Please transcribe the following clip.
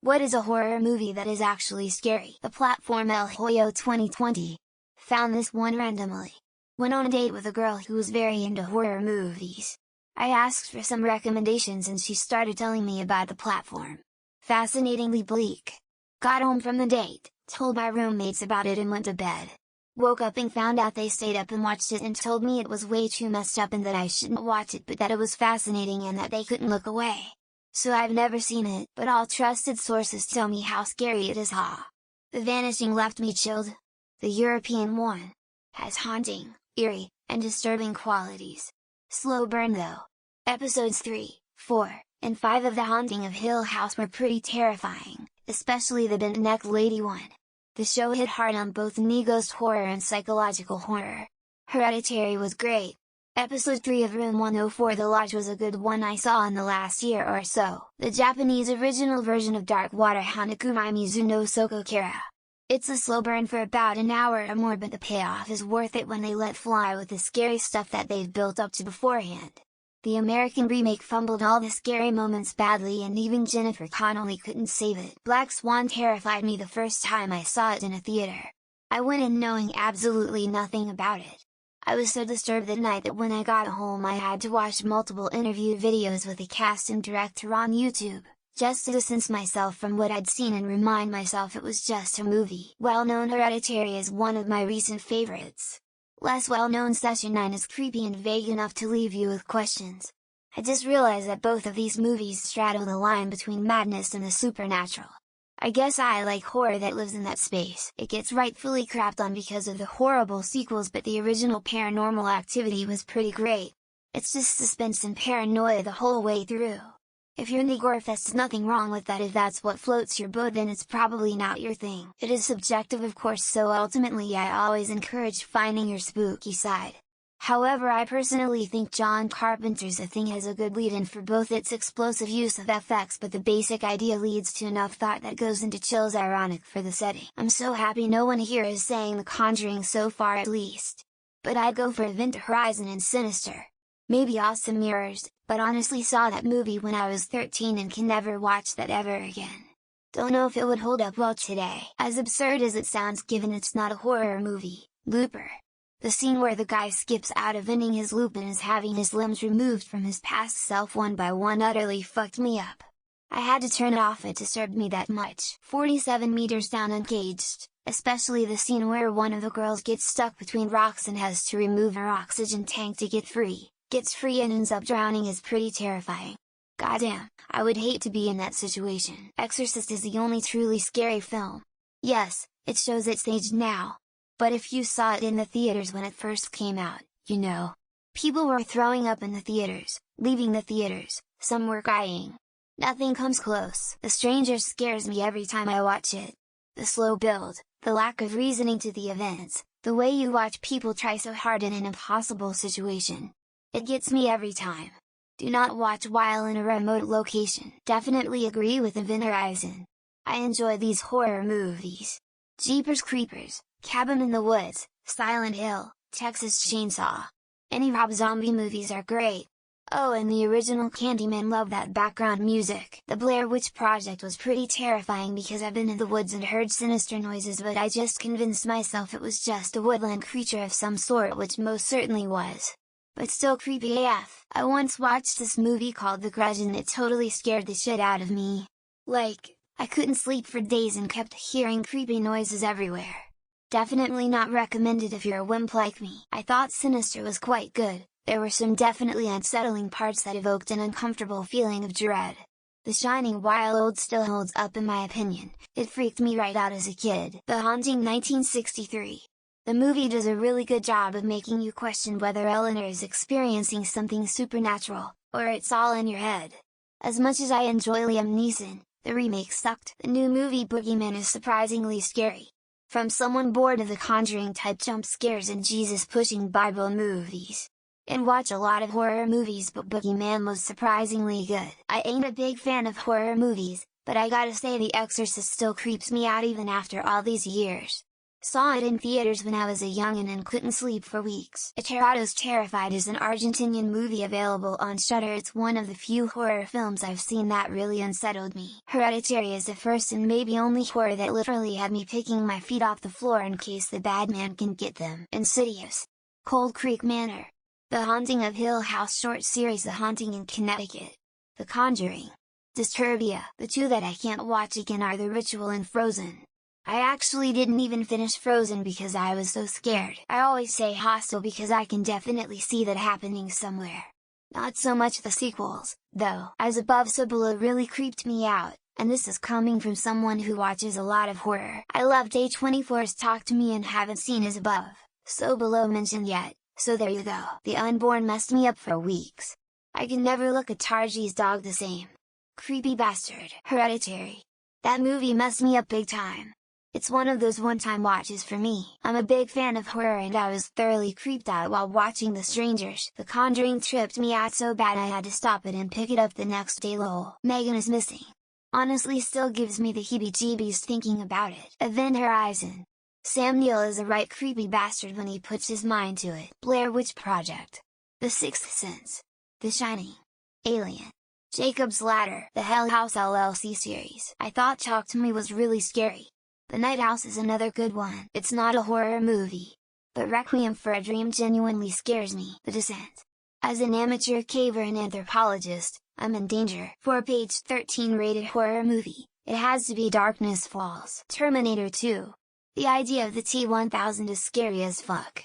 What is a horror movie that is actually scary? The platform El Hoyo 2020 found this one randomly. Went on a date with a girl who was very into horror movies. I asked for some recommendations and she started telling me about the platform. Fascinatingly bleak. Got home from the date, told my roommates about it and went to bed. Woke up and found out they stayed up and watched it and told me it was way too messed up and that I shouldn't watch it but that it was fascinating and that they couldn't look away. So I've never seen it, but all trusted sources tell me how scary it is. The Vanishing left me chilled. The European one has haunting, eerie, and disturbing qualities. Slow burn though. Episodes 3, 4, and 5 of The Haunting of Hill House were pretty terrifying, especially the bent neck lady one. The show hit hard on both ghost horror and psychological horror. Hereditary was great. Episode 3 of Room 104 The Lodge was a good one I saw in the last year or so. The Japanese original version of Dark Water Hanakumai Mizu no Soko Kara. It's a slow burn for about an hour or more but the payoff is worth it when they let fly with the scary stuff that they've built up to beforehand. The American remake fumbled all the scary moments badly and even Jennifer Connelly couldn't save it. Black Swan terrified me the first time I saw it in a theater. I went in knowing absolutely nothing about it. I was so disturbed that night that when I got home I had to watch multiple interview videos with the cast and director on YouTube, just to distance myself from what I'd seen and remind myself it was just a movie. Well-known Hereditary is one of my recent favorites. Less well-known Session 9 is creepy and vague enough to leave you with questions. I just realized that both of these movies straddle the line between madness and the supernatural. I guess I like horror that lives in that space. It gets rightfully crapped on because of the horrible sequels but the original Paranormal Activity was pretty great. It's just suspense and paranoia the whole way through. If you're into gorefest, nothing wrong with that. If that's what floats your boat then it's probably not your thing. It is subjective of course, so ultimately I always encourage finding your spooky side. However, I personally think John Carpenter's The Thing has a good lead-in for both its explosive use of FX but the basic idea leads to enough thought that goes into chills, ironic for the setting. I'm so happy no one here is saying The Conjuring so far at least. But I'd go for Event Horizon and Sinister. Maybe Awesome Mirrors, but honestly saw that movie when I was 13 and can never watch that ever again. Don't know if it would hold up well today. As absurd as it sounds given it's not a horror movie, Looper. The scene where the guy skips out of ending his loop and is having his limbs removed from his past self one by one utterly fucked me up. I had to turn it off, it disturbed me that much. 47 meters down Uncaged, especially the scene where one of the girls gets stuck between rocks and has to remove her oxygen tank to get free, gets free and ends up drowning is pretty terrifying. Goddamn, I would hate to be in that situation. Exorcist is the only truly scary film. Yes, it shows its age now. But if you saw it in the theaters when it first came out, you know. People were throwing up in the theaters, leaving the theaters, some were crying. Nothing comes close. The Stranger scares me every time I watch it. The slow build, the lack of reasoning to the events, the way you watch people try so hard in an impossible situation. It gets me every time. Do not watch while in a remote location. Definitely agree with Event Horizon. I enjoy these horror movies. Jeepers Creepers, Cabin in the Woods, Silent Hill, Texas Chainsaw. Any Rob Zombie movies are great. Oh, and the original Candyman, love that background music. The Blair Witch Project was pretty terrifying because I've been in the woods and heard sinister noises but I just convinced myself it was just a woodland creature of some sort, which most certainly was. But still creepy AF. I once watched this movie called The Grudge and it totally scared the shit out of me. Like, I couldn't sleep for days and kept hearing creepy noises everywhere. Definitely not recommended if you're a wimp like me. I thought Sinister was quite good. There were some definitely unsettling parts that evoked an uncomfortable feeling of dread. The Shining, while old, still holds up in my opinion. It freaked me right out as a kid. The Haunting 1963. The movie does a really good job of making you question whether Eleanor is experiencing something supernatural, or it's all in your head. As much as I enjoy Liam Neeson, the remake sucked. The new movie Boogeyman is surprisingly scary. From someone bored of the Conjuring type jump scares and Jesus pushing Bible movies. And watch a lot of horror movies but Boogeyman was surprisingly good. I ain't a big fan of horror movies, but I gotta say The Exorcist still creeps me out even after all these years. Saw it in theaters when I was a youngin' and couldn't sleep for weeks. Aterados Terrified is an Argentinian movie available on Shudder. It's one of the few horror films I've seen that really unsettled me. Hereditary is the first and maybe only horror that literally had me picking my feet off the floor in case the bad man can get them. Insidious, Cold Creek Manor, The Haunting of Hill House short series, The Haunting in Connecticut, The Conjuring, Disturbia. The two that I can't watch again are The Ritual and Frozen. I actually didn't even finish Frozen because I was so scared. I always say Hostel because I can definitely see that happening somewhere. Not so much the sequels, though. As Above, So Below really creeped me out, and this is coming from someone who watches a lot of horror. I loved A24's Talk to Me and haven't seen As Above, So Below mentioned yet, so there you go. The Unborn messed me up for weeks. I can never look at Tarji's dog the same. Creepy bastard. Hereditary. That movie messed me up big time. It's one of those one-time watches for me. I'm a big fan of horror and I was thoroughly creeped out while watching The Strangers. The Conjuring tripped me out so bad I had to stop it and pick it up the next day. Lol. Megan is Missing. Honestly still gives me the heebie-jeebies thinking about it. Event Horizon. Sam Neill is a right creepy bastard when he puts his mind to it. Blair Witch Project. The Sixth Sense. The Shining. Alien. Jacob's Ladder. The Hell House LLC series. I thought Talk to Me was really scary. The Night House is another good one. It's not a horror movie, but Requiem for a Dream genuinely scares me. The Descent. As an amateur caver and anthropologist, I'm in danger. For a page 13 rated horror movie, it has to be Darkness Falls. Terminator 2. The idea of the T-1000 is scary as fuck.